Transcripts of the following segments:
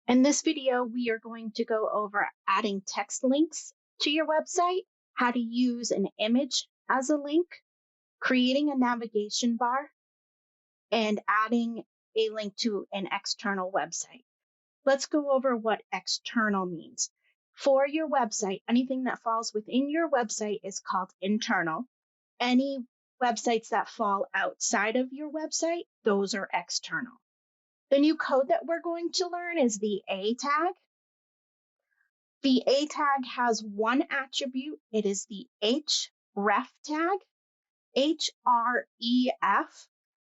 In this video, we are going to go over adding text links to your website, how to use an image as a link, creating a navigation bar, and adding a link to an external website. Let's go over what external means. For your website, anything that falls within your website is called internal. Any websites that fall outside of your website, those are external. The new code that we're going to learn is the A tag. The A tag has one attribute. It is the href tag, href,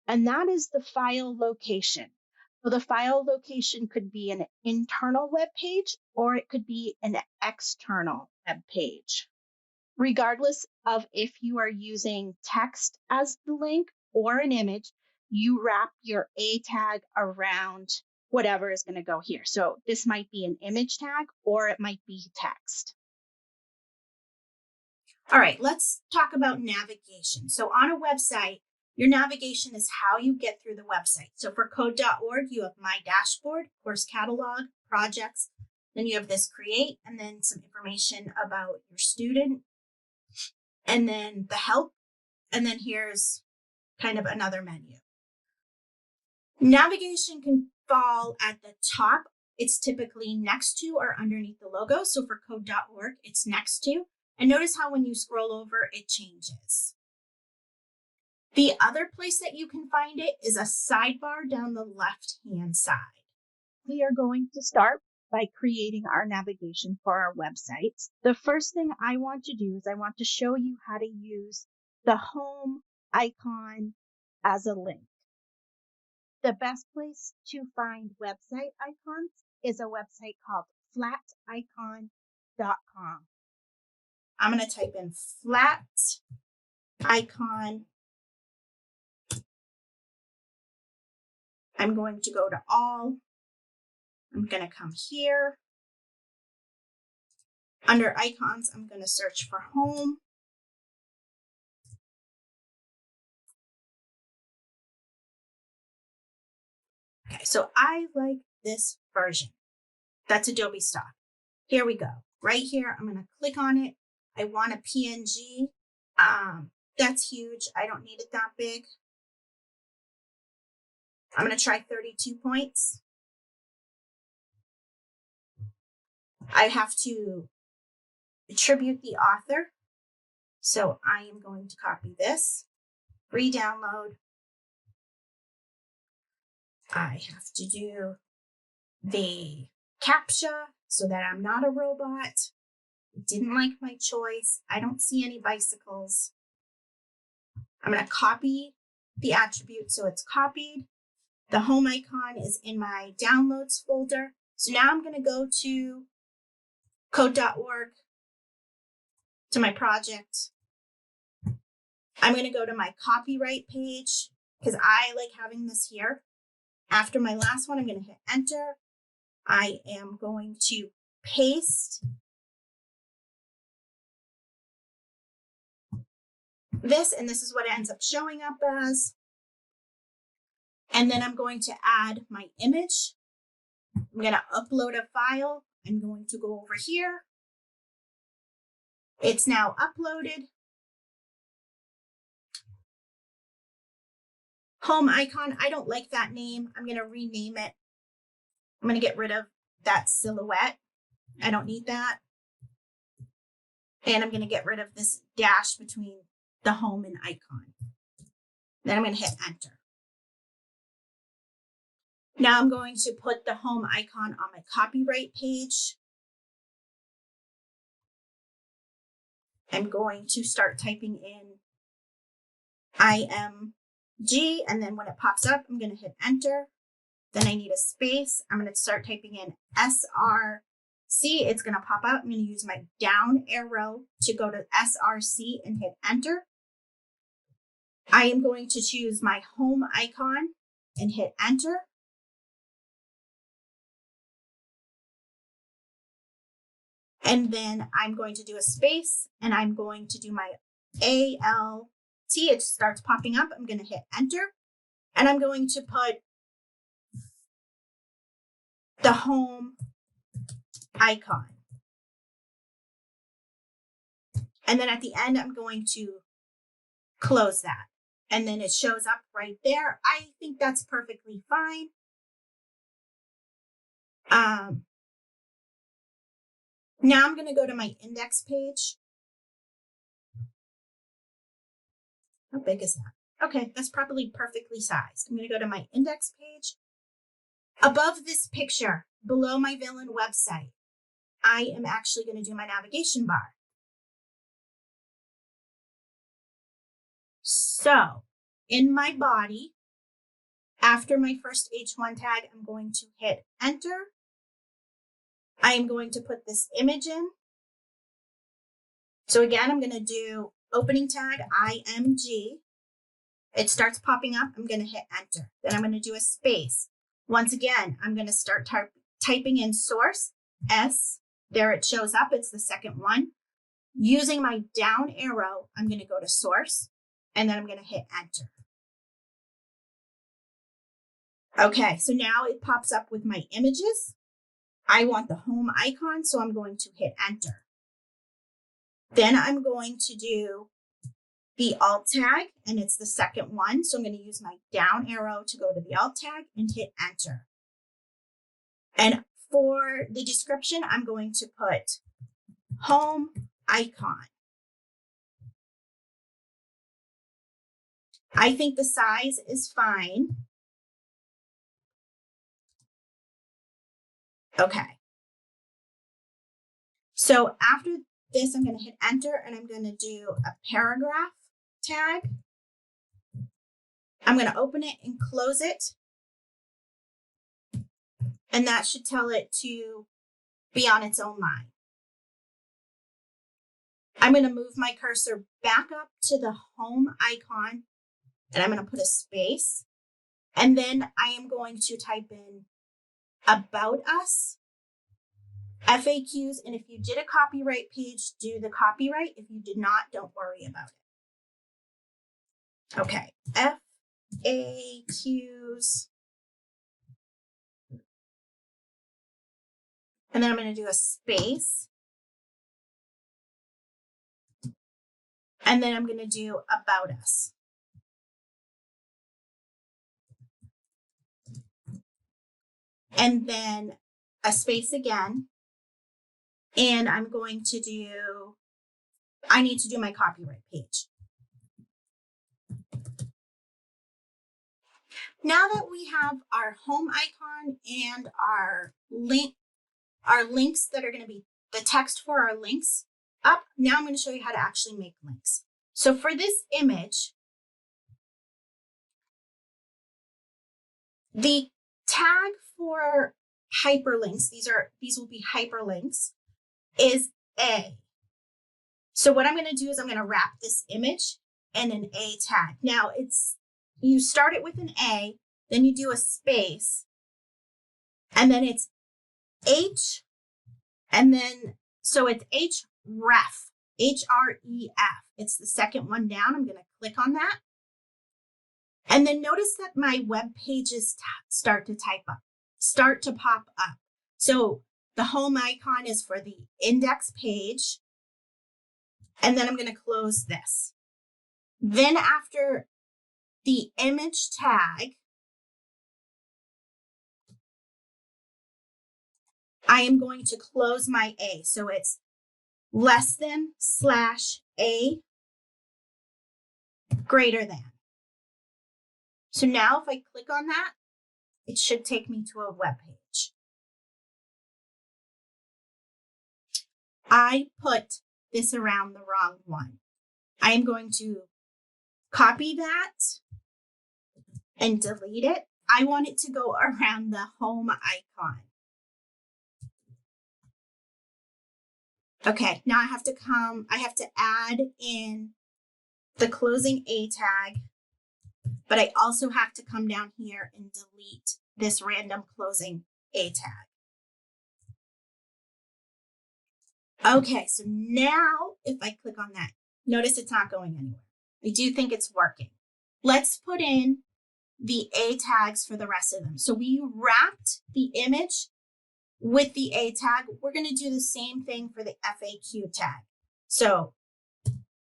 and that is the file location. So the file location could be an internal web page or it could be an external web page. Regardless of if you are using text as the link or an image, you wrap your A tag around whatever is going to go here. So this might be an image tag or it might be text. All right, let's talk about navigation. So on a website, your navigation is how you get through the website. So for code.org, you have My Dashboard, Course Catalog, Projects. Then you have this Create, and then some information about your student, and then the Help, and then here's kind of another menu. Navigation can fall at the top. It's typically next to or underneath the logo. So for code.org, it's next to. And notice how when you scroll over, it changes. The other place that you can find it is a sidebar down the left-hand side. We are going to start by creating our navigation for our websites. The first thing I want to do is I want to show you how to use the home icon as a link. The best place to find website icons is a website called flaticon.com. I'm going to type in flaticon. I'm going to go to all. I'm going to come here. Under icons, I'm going to search for home. Okay, so I like this version. That's Adobe Stock. Here we go. Right here, I'm going to click on it. I want a PNG. That's huge. I don't need it that big. I'm going to try 32 points. I have to attribute the author. So I am going to copy this, re-download. I have to do the CAPTCHA so that I'm not a robot. I didn't like my choice. I don't see any bicycles. I'm going to copy the attribute so it's copied. The home icon is in my downloads folder. So now I'm going to go to code.org, to my project. I'm going to go to my copyright page because I like having this here. After my last one, I'm going to hit enter. I am going to paste this, and this is what it ends up showing up as. And then I'm going to add my image. I'm going to upload a file. I'm going to go over here. It's now uploaded. Home icon, I don't like that name. I'm going to rename it. I'm going to get rid of that silhouette. I don't need that. And I'm going to get rid of this dash between the home and icon. Then I'm going to hit enter. Now I'm going to put the home icon on my copyright page. I'm going to start typing in IMG, and then when it pops up, I'm going to hit enter. Then I need a space. I'm going to start typing in SRC. It's going to pop out. I'm going to use my down arrow to go to SRC and hit enter. I am going to choose my home icon and hit enter. And then I'm going to do a space and I'm going to do my ALT. It starts popping up. I'm going to hit enter and I'm going to put the home icon. And then at the end, I'm going to close that. And then it shows up right there. I think that's perfectly fine. Now I'm going to go to my index page. How big is that? Okay, that's probably perfectly sized. I'm going to go to my index page. Above this picture, below my villain website, I am actually going to do my navigation bar. So in my body, after my first H1 tag, I'm going to hit enter. I am going to put this image in. So again, I'm going to do opening tag IMG. It starts popping up. I'm going to hit enter. Then I'm going to do a space. Once again, I'm going to start typing in source S. There it shows up. It's the second one. Using my down arrow, I'm going to go to source, and then I'm going to hit enter. Okay, so now it pops up with my images. I want the home icon, so I'm going to hit enter. Then I'm going to do the alt tag, and it's the second one. So I'm going to use my down arrow to go to the alt tag and hit enter. And for the description, I'm going to put home icon. I think the size is fine. Okay. So after this, I'm going to hit enter, and I'm going to do a paragraph tag. I'm going to open it and close it. And that should tell it to be on its own line. I'm going to move my cursor back up to the home icon, and I'm going to put a space. And then I am going to type in about us, FAQs, and if you did a copyright page, do the copyright. If you did not, don't worry about it. Okay, FAQs. And then I'm going to do a space. And then I'm going to do about us. And then a space again. And I'm going to do, I need to do my copyright page. Now that we have our home icon and our links that are going to be the text for our links up, now I'm going to show you how to actually make links. So for this image, the tag for hyperlinks, these will be hyperlinks, is A. So what I'm going to do is I'm going to wrap this image in an A tag. Now you start it with an A, then you do a space, and then it's H, and then, so it's href, H-R-E-F. It's the second one down. I'm going to click on that. And then notice that my web pages start to pop up. So the home icon is for the index page. And then I'm going to close this. Then after the image tag, I am going to close my A. So it's less than /A greater than. So now if I click on that, it should take me to a web page. I put this around the wrong one. I am going to copy that and delete it. I want it to go around the home icon. Okay, now I have to add in the closing A tag, but I also have to come down here and delete this random closing A tag. Okay, so now if I click on that, notice it's not going anywhere. I do think it's working. Let's put in the A tags for the rest of them. So we wrapped the image with the A tag, we're going to do the same thing for the FAQ tag. So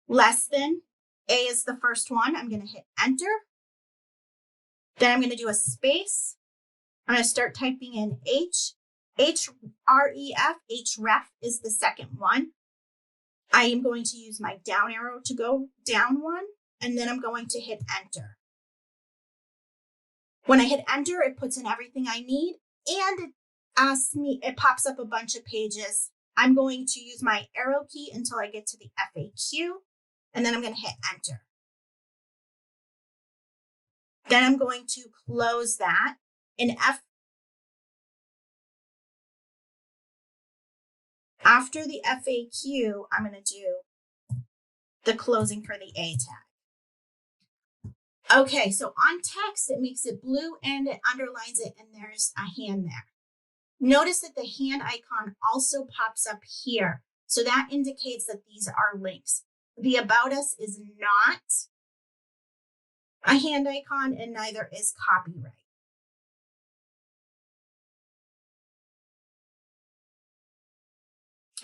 less than, A is the first one. I'm going to hit enter. Then I'm going to do a space. I'm going to start typing in href. Href is the second one. I am going to use my down arrow to go down one, and then I'm going to hit enter. When I hit enter, it puts in everything I need, and it asks me, it pops up a bunch of pages. I'm going to use my arrow key until I get to the FAQ, and then I'm going to hit enter. Then I'm going to close that. After the FAQ, I'm going to do the closing for the A tag. Okay, so on text, it makes it blue and it underlines it, and there's a hand there. Notice that the hand icon also pops up here. So that indicates that these are links. The About Us is not a hand icon, and neither is copyright.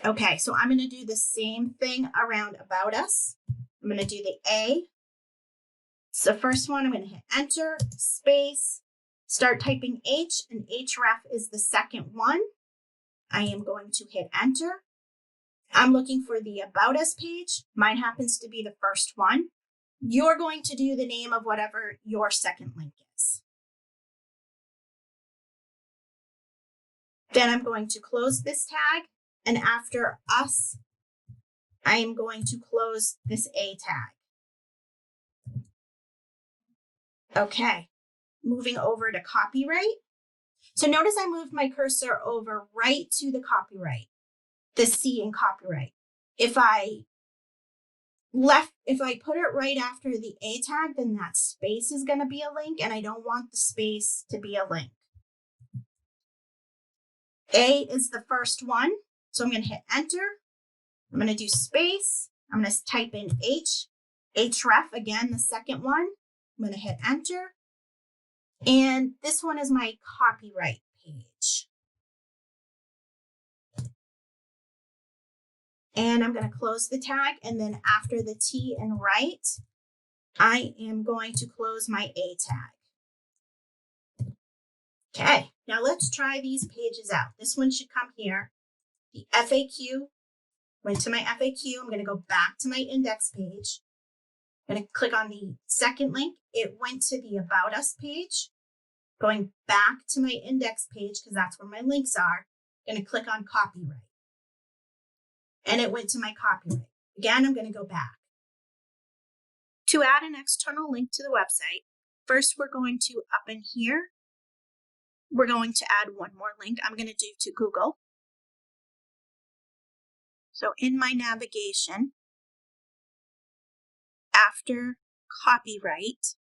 Okay, so I'm going to do the same thing around About Us. I'm going to do the A. It's the first one. I'm going to hit enter, space, start typing H, and href is the second one. I am going to hit enter. I'm looking for the About Us page. Mine happens to be the first one. You're going to do the name of whatever your second link is. Then I'm going to close this tag. And after us, I am going to close this A tag. Okay, moving over to copyright. So notice I moved my cursor over right to the copyright, the C in copyright. If I put it right after the A tag, then that space is going to be a link, and I don't want the space to be a link. A is the first one, so I'm going to hit enter. I'm going to do space. I'm going to type in href, again, the second one. I'm going to hit enter. And this one is my copyright page. And I'm going to close the tag, and then after the T and right, I am going to close my A tag. Okay, now let's try these pages out. This one should come here. The FAQ, went to my FAQ. I'm going to go back to my index page. I'm going to click on the second link. It went to the About Us page. Going back to my index page, because that's where my links are. I'm going to click on copyright. And it went to my copyright. Again, I'm going to go back. To add an external link to the website, first we're going to, up in here, we're going to add one more link. I'm going to do to Google. So in my navigation, after copyright,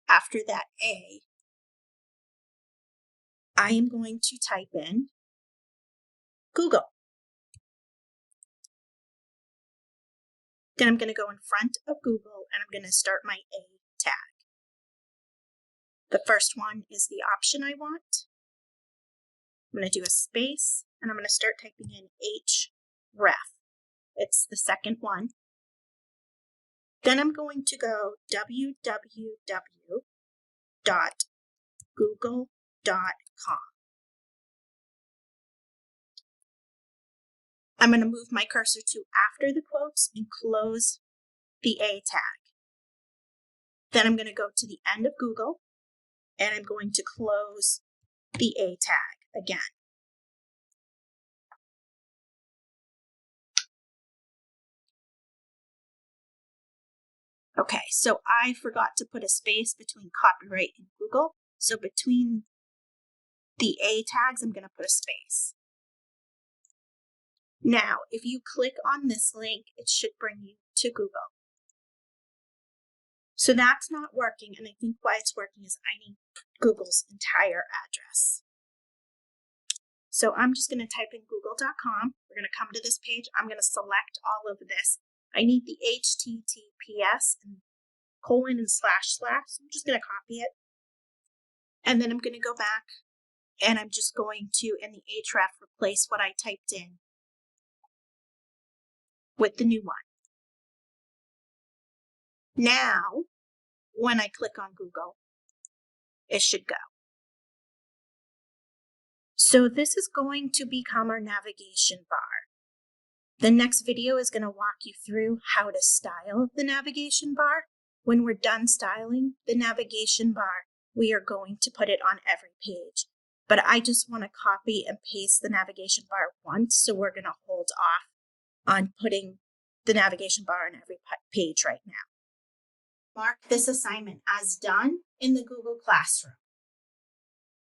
after that A, I am going to type in Google. Then I'm going to go in front of Google and I'm going to start my A tag. The first one is the option I want. I'm going to do a space and I'm going to start typing in href. It's the second one. Then I'm going to go www.google.com. I'm going to move my cursor to after the quotes and close the A tag. Then I'm going to go to the end of Google and I'm going to close the A tag again. Okay, so I forgot to put a space between copyright and Google. So between the A tags, I'm going to put a space. Now, if you click on this link, it should bring you to Google. So that's not working, and I think why it's working is I need Google's entire address. So I'm just going to type in google.com. We're going to come to this page. I'm going to select all of this. I need the HTTPS and colon and slash. So I'm just going to copy it. And then I'm going to go back And I'm just going to, in the Ahrefs, replace what I typed in with the new one. Now, when I click on Google, it should go. So this is going to become our navigation bar. The next video is going to walk you through how to style the navigation bar. When we're done styling the navigation bar, we are going to put it on every page. But I just want to copy and paste the navigation bar once, so we're going to hold off on putting the navigation bar on every page right now. Mark this assignment as done in the Google Classroom.